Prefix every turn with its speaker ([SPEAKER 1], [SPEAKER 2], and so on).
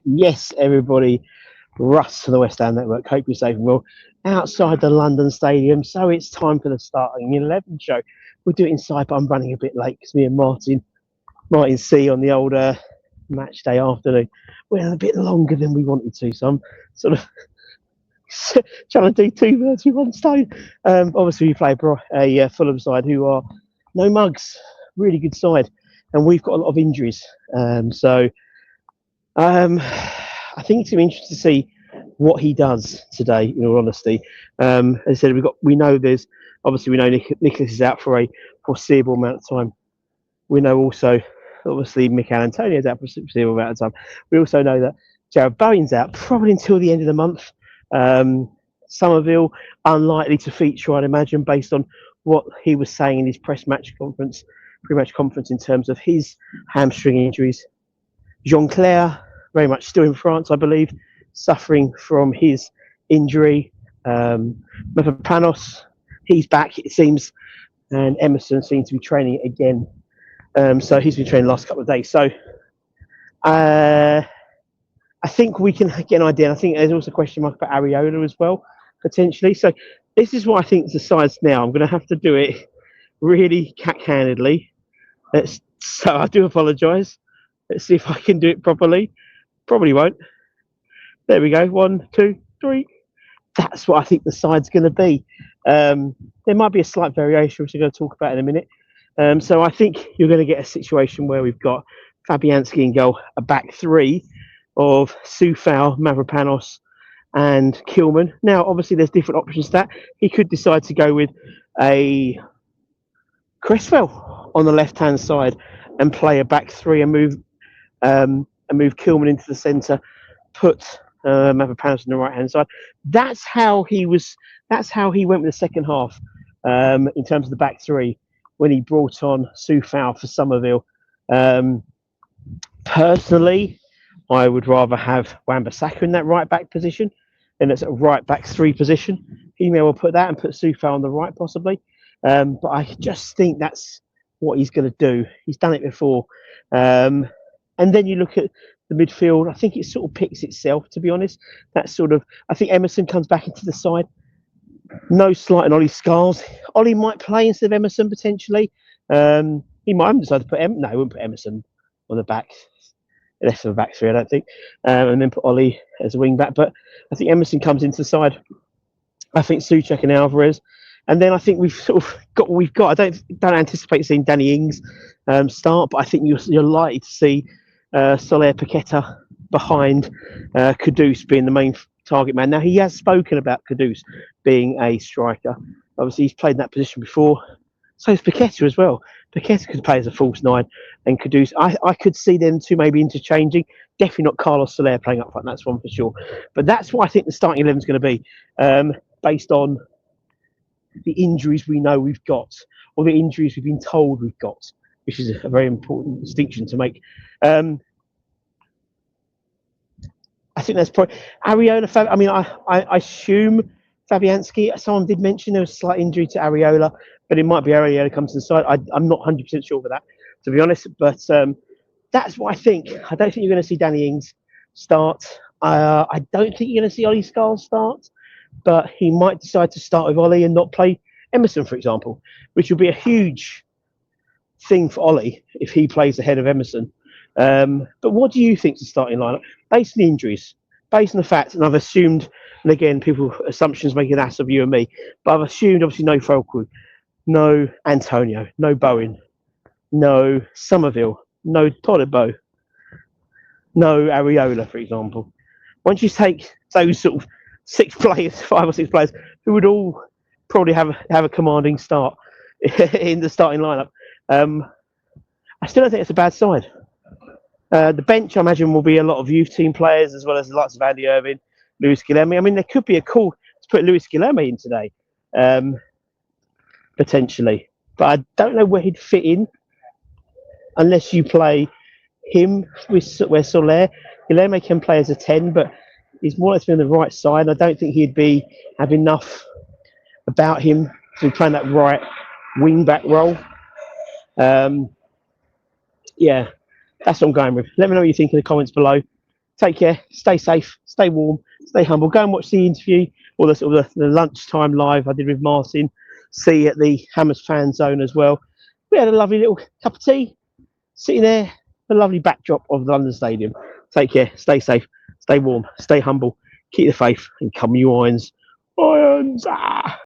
[SPEAKER 1] Yes, everybody. Russ from the West Ham Network. Hope you're safe and well. Outside the London Stadium, so it's time for the starting 11 show. We'll do it inside, but I'm running a bit late because me and Martin C on the old match day afternoon went a bit longer than we wanted to. So I'm sort of trying to do two birds with one stone. Obviously, we play a Fulham side who are no mugs, really good side, and we've got a lot of injuries. I think it's going to be interesting to see what he does today. In all honesty, as I said, we know Nicholas is out for a foreseeable amount of time. We know also, obviously, Mikel Antonio is out for a foreseeable amount of time. We also know that Jared Bowen's out probably until the end of the month. Somerville unlikely to feature, I'd imagine, based on what he was saying in his pre-match conference in terms of his hamstring injuries. Jean-Claire, very much still in France, I believe, suffering from his injury. Mavropanos, he's back, it seems, and Emerson seems to be training again. So he's been training the last couple of days. So I think we can get an idea. I think there's also a question mark about Areola as well, potentially. So this is what I think the sides now. I'm going to have to do it really cat-handedly. So I do apologise. Let's see if I can do it properly. Probably won't. There we go. 1, 2, 3. That's what I think the side's going to be. There might be a slight variation, which we're going to talk about in a minute. So I think you're going to get a situation where we've got Fabianski in goal, a back three of Soufal, Mavropanos, and Kilman. Now, obviously, there's different options to that. He could decide to go with a Cresswell on the left-hand side and play a back three and move Kilman into the centre, put Mavropanos on the right-hand side. That's how he went with the second half in terms of the back three when he brought on Soufal for Somerville. Personally, I would rather have Wan-Bissaka in that right back position, and it's a right back three position. He may well put that and put Soufal on the right, possibly. But I just think that's what he's going to do. He's done it before. And then you look at the midfield. I think it sort of picks itself, to be honest. I think Emerson comes back into the side. No slight on Ollie Scars. Ollie might play instead of Emerson, potentially. He might have decided to put he wouldn't put Emerson on the back. Left of the back three, I don't think. And then put Ollie as a wing back. But I think Emerson comes into the side. I think Souček and Alvarez. And then I think we've sort of got what we've got. I don't anticipate seeing Danny Ings start, but I think you're likely to see Soler Paqueta behind Kudus being the main target man. Now, he has spoken about Kudus being a striker. Obviously, he's played in that position before. So is Paqueta as well. Paqueta could play as a false nine, and Kudus. I could see them two maybe interchanging. Definitely not Carlos Soler playing up front. That's one for sure. But that's what I think the starting 11 is going to be, based on the injuries we know we've got, or the injuries we've been told we've got, which is a very important distinction to make. I think that's probably Areola. I mean, I assume Fabianski. Someone did mention there was a slight injury to Areola, but it might be Areola comes to the side. I'm not 100% sure for that, to be honest. But that's what I think. I don't think you're going to see Danny Ings start. I don't think you're going to see Ollie Scars start, but he might decide to start with Ollie and not play Emerson, for example, which will be a huge thing for Ollie if he plays ahead of Emerson. But what do you think is the starting lineup? Based on the injuries, based on the fact, and I've assumed, and again, assumptions make an ass of you and me, but I've assumed obviously no Folkwood, no Antonio, no Bowen, no Somerville, no Todibo, no Areola, for example. Once you take those sort of 5 or 6 players who would all probably have a commanding start in the starting lineup, I still don't think it's a bad side. The bench, I imagine, will be a lot of youth team players as well as the likes of Andy Irving, Luis Guilherme. I mean, there could be a call to put Luis Guilherme in today, potentially. But I don't know where he'd fit in unless you play him where Soler. Guilherme can play as a 10, but he's more likely to be on the right side. I don't think he'd have enough about him to be playing that right wing back role. Yeah, that's what I'm going with. Let me know what you think in the comments below. Take care, stay safe, stay warm, stay humble. Go and watch the interview or the sort of the lunchtime live I did with Martin C at the Hammers fan zone as well. We had a lovely little cup of tea sitting there, the lovely backdrop of the London Stadium. Take care, stay safe, stay warm, stay humble, keep the faith, and come you irons. Irons! Ah!